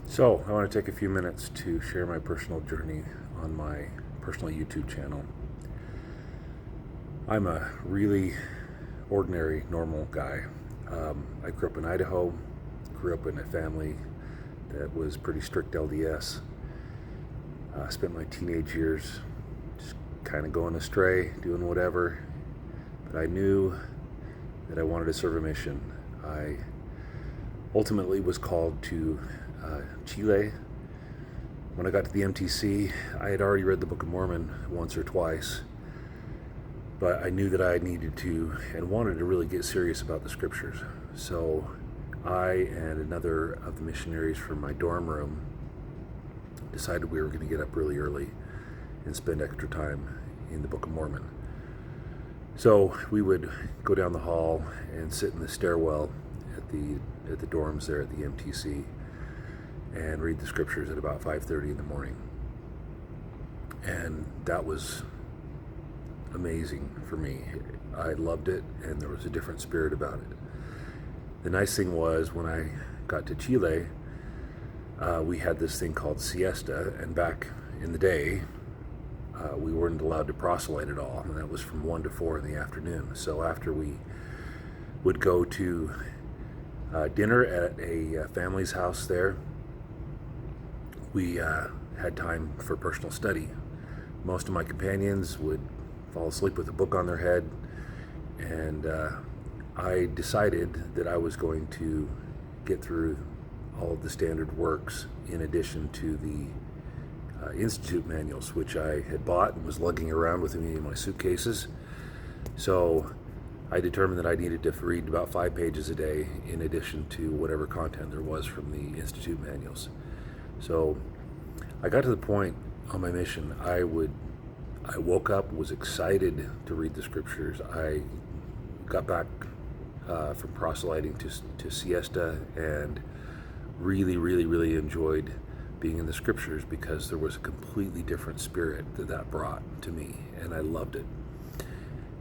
So, I want to take a few minutes to share my personal journey on my personal YouTube channel. I'm a really ordinary, normal guy. I grew up in Idaho, grew up in a family that was pretty strict LDS. Spent my teenage years just kind of going astray, doing whatever. But I knew that I wanted to serve a mission. I ultimately was called to Chile. When I got to the MTC, I had already read the Book of Mormon once or twice, but I knew that I needed to and wanted to really get serious about the scriptures. So I and another of the missionaries from my dorm room decided we were going to get up really early and spend extra time in the Book of Mormon. So we would go down the hall and sit in the stairwell at the dorms there at the MTC and read the scriptures at about 5:30 in the morning. And that was amazing for me. I loved it, and there was a different spirit about it. The nice thing was, when I got to Chile, we had this thing called siesta, and back in the day, we weren't allowed to proselyte at all, and that was from 1 to 4 in the afternoon. So after we would go to dinner at a family's house there, we had time for personal study. Most of my companions would fall asleep with a book on their head, and I decided that I was going to get through all of the standard works in addition to the Institute manuals, which I had bought and was lugging around with me in my suitcases. So I determined that I needed to read about 5 pages a day in addition to whatever content there was from the Institute manuals. So I got to the point on my mission, I woke up, was excited to read the scriptures. I got back from proselyting to siesta and really enjoyed being in the scriptures, because there was a completely different spirit that brought to me, and I loved it.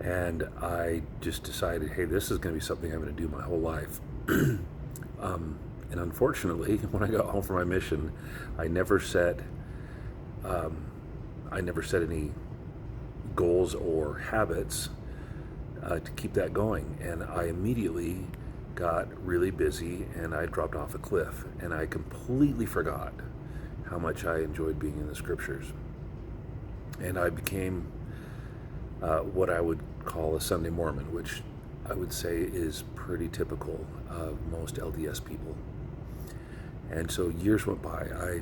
And I just decided, hey, this is going to be something I'm going to do my whole life. And unfortunately, when I got home from my mission, I never set any goals or habits to keep that going. And I immediately got really busy, and I dropped off a cliff, and I completely forgot how much I enjoyed being in the scriptures. And I became what I would call a Sunday Mormon, which I would say is pretty typical of most LDS people. And so years went by. I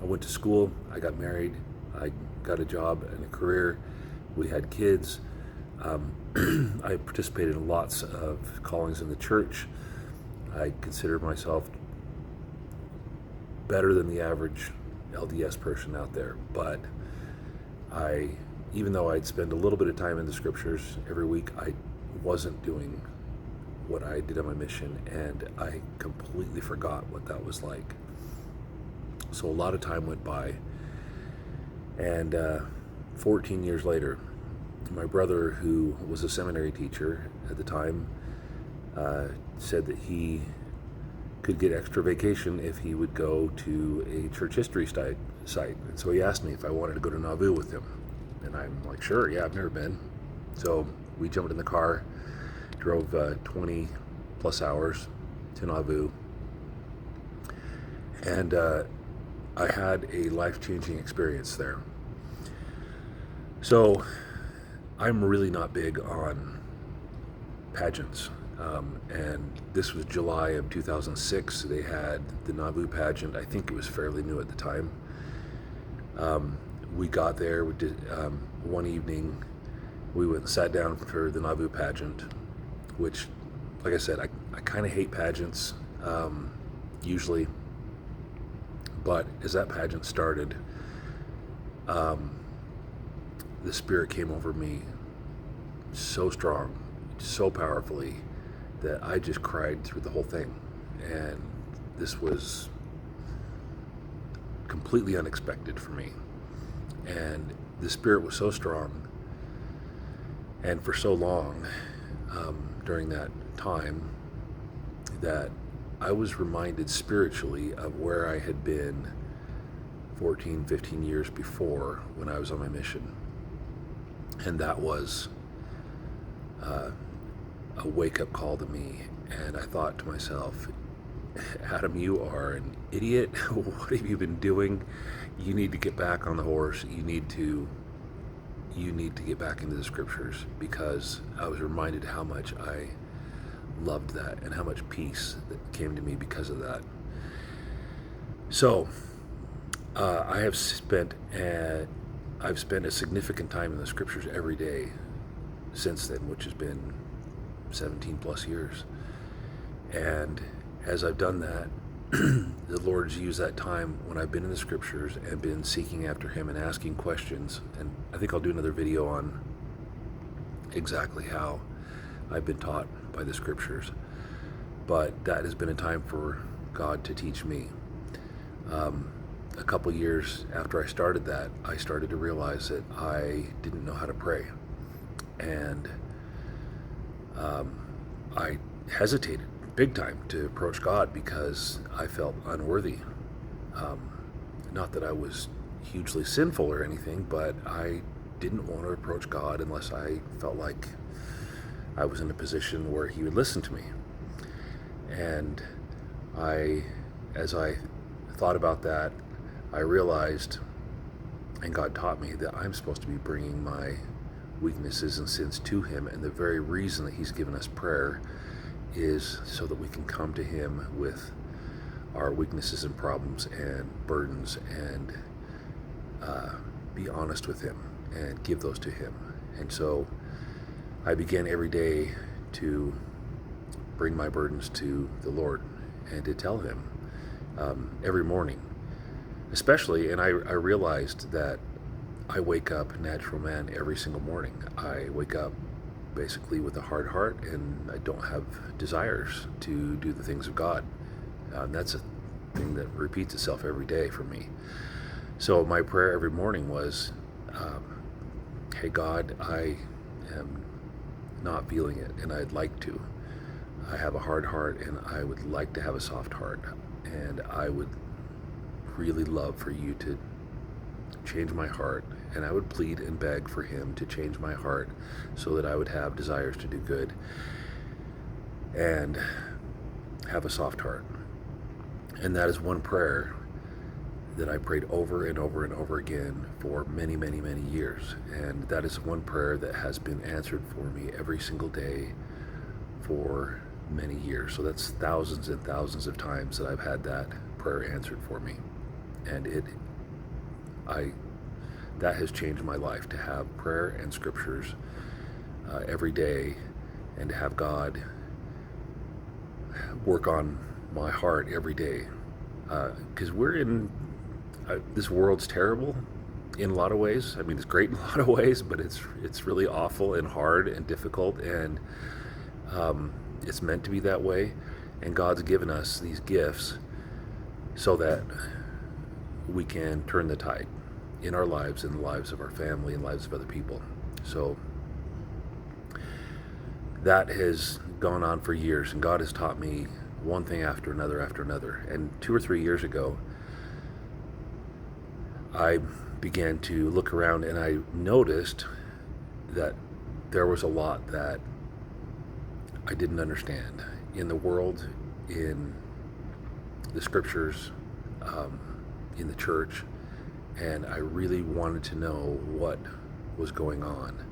went to school, I got married, I got a job and a career, we had kids. I participated in lots of callings in the church. I considered myself better than the average LDS person out there, but even though I'd spend a little bit of time in the scriptures every week, I wasn't doing what I did on my mission, and I completely forgot what that was like. So a lot of time went by, and 14 years later, my brother, who was a seminary teacher at the time, said that he could get extra vacation if he would go to a church history site. And so he asked me if I wanted to go to Nauvoo with him. And I'm like, sure, yeah, I've never been. So we jumped in the car, drove 20 plus hours to Nauvoo, and I had a life-changing experience there. So I'm really not big on pageants, and this was July of 2006. They had the Nauvoo pageant. I think it was fairly new at the time. We got there, we did one evening, we went and sat down for the Nauvoo pageant, which, like I said, I kind of hate pageants usually, but as that pageant started, the spirit came over me so strong, so powerfully, that I just cried through the whole thing. And this was completely unexpected for me. And the spirit was so strong, and for so long during that time, that I was reminded spiritually of where I had been 14, 15 years before when I was on my mission. And that was a wake-up call to me. And I thought to myself, Adam, you are an idiot. What have you been doing? You need to get back on the horse. You need to get back into the scriptures, because I was reminded how much I loved that and how much peace that came to me because of that. So I've spent a significant time in the scriptures every day since then, which has been 17 plus years. And as I've done that, the Lord's used that time when I've been in the scriptures and been seeking after Him and asking questions. And I think I'll do another video on exactly how I've been taught by the scriptures. But that has been a time for God to teach me. A couple years after I started that, I started to realize that I didn't know how to pray. And I hesitated big time to approach God because I felt unworthy. Not that I was hugely sinful or anything, but I didn't want to approach God unless I felt like I was in a position where He would listen to me. And as I thought about that, I realized, and God taught me, that I'm supposed to be bringing my weaknesses and sins to Him, and the very reason that He's given us prayer is so that we can come to Him with our weaknesses and problems and burdens and be honest with Him and give those to Him. And so I began every day to bring my burdens to the Lord and to tell Him every morning, especially. And I realized that I wake up natural man every single morning. I wake up basically with a hard heart, and I don't have desires to do the things of God. That's a thing that repeats itself every day for me. So my prayer every morning was, hey God, I am not feeling it, and I'd like to. I have a hard heart, and I would like to have a soft heart, and I would really love for you to change my heart. And I would plead and beg for Him to change my heart so that I would have desires to do good and have a soft heart. And that is one prayer that I prayed over and over and over again for many, many, many years. And that is one prayer that has been answered for me every single day for many years. So that's thousands and thousands of times that I've had that prayer answered for me. And that has changed my life, to have prayer and scriptures every day, and to have God work on my heart every day. Because we're in, this world's terrible in a lot of ways. I mean, it's great in a lot of ways, but it's really awful and hard and difficult, and it's meant to be that way. And God's given us these gifts so that we can turn the tide in our lives, in the lives of our family, and lives of other people. So that has gone on for years, and God has taught me one thing after another after another. And 2 or 3 years ago, I began to look around, and I noticed that there was a lot that I didn't understand in the world, in the scriptures, in the church. And I really wanted to know what was going on.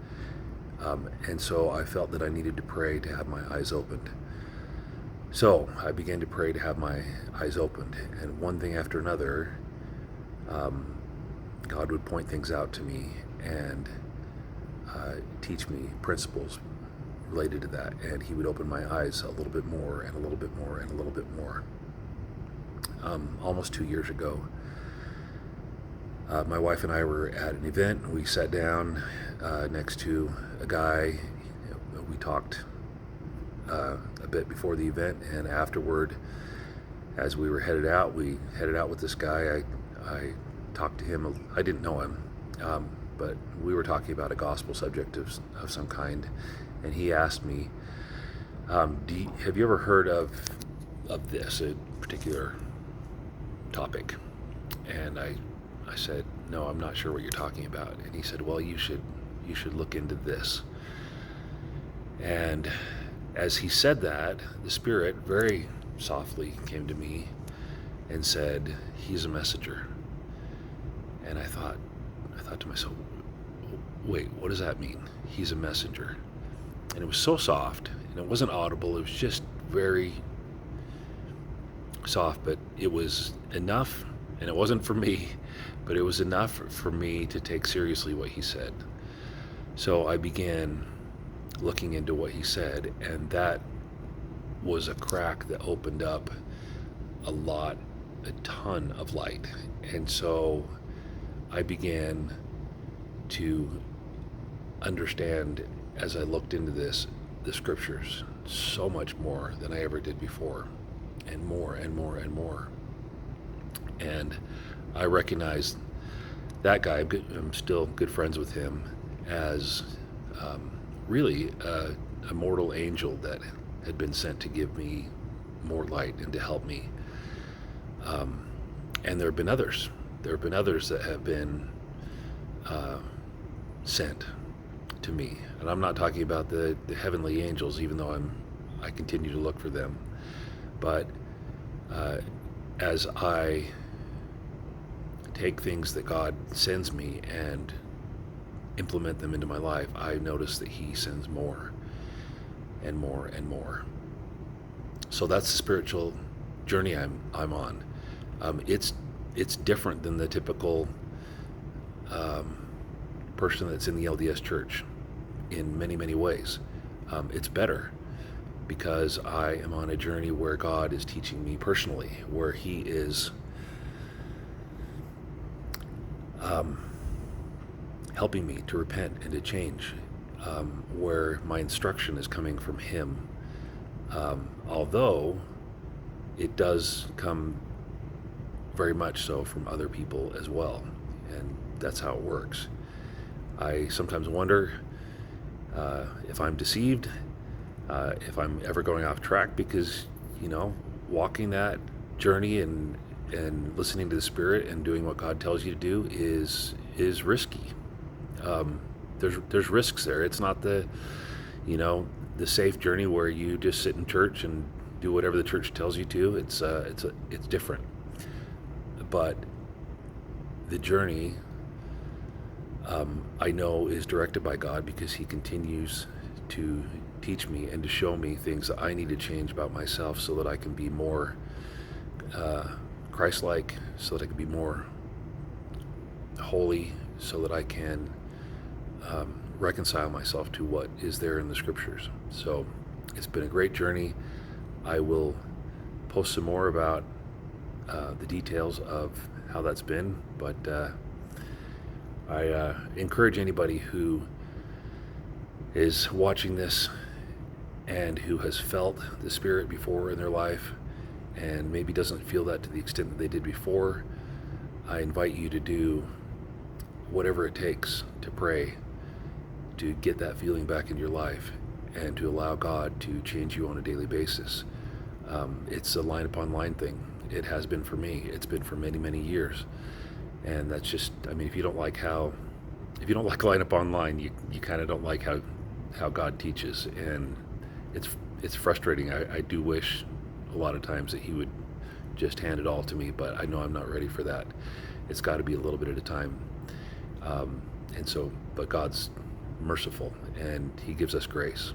And so I felt that I needed to pray to have my eyes opened. So I began to pray to have my eyes opened. And one thing after another, God would point things out to me and teach me principles related to that. And He would open my eyes a little bit more and a little bit more and a little bit more. Almost 2 years ago, my wife and I were at an event. We sat down next to a guy. We talked a bit before the event, and afterward, as we were headed out with this guy. I talked to him. I didn't know him, but we were talking about a gospel subject of some kind, and he asked me, have you ever heard of of this a particular topic. And I said, no, I'm not sure what you're talking about. And he said, well, you should look into this. And as he said that, the Spirit very softly came to me and said, he's a messenger. And I thought to myself, wait, what does that mean? He's a messenger. And it was so soft, and it wasn't audible. It was just very soft, but it was enough, and it wasn't for me, but it was enough for me to take seriously what he said. So I began looking into what he said, and that was a crack that opened up a ton of light. And so I began to understand, as I looked into this, the scriptures so much more than I ever did before, and more and more and more. And I recognized that guy, I'm still good friends with him, as really a mortal angel that had been sent to give me more light and to help me. And there have been others. There have been others that have been sent to me. And I'm not talking about the heavenly angels, even though I continue to look for them. But as I take things that God sends me and implement them into my life, I notice that he sends more and more and more. So that's the spiritual journey I'm on. It's different than the typical person that's in the LDS church in many, many ways. It's better because I am on a journey where God is teaching me personally, where he is helping me to repent and to change, where my instruction is coming from him, although it does come very much so from other people as well, and that's how it works. I sometimes wonder if I'm deceived, if I'm ever going off track, because walking that journey and listening to the Spirit and doing what God tells you to do is risky. There's risks there. It's not the safe journey where you just sit in church and do whatever the church tells you to. It's different. But the journey, I know, is directed by God, because he continues to teach me and to show me things that I need to change about myself, so that I can be more Christ-like, so that I can be more holy, so that I can reconcile myself to what is there in the scriptures. So it's been a great journey. I will post some more about the details of how that's been, but I encourage anybody who is watching this and who has felt the Spirit before in their life and maybe doesn't feel that to the extent that they did before, I invite you to do whatever it takes to pray to get that feeling back in your life and to allow God to change you on a daily basis. It's a line upon line thing. It has been for me. It's been for many, many years. And that's just, if you don't like line upon line, you kind of don't like how God teaches. And it's frustrating. I do wish a lot of times that he would just hand it all to me, but I know I'm not ready for that. It's got to be a little bit at a time. But God's merciful, and he gives us grace.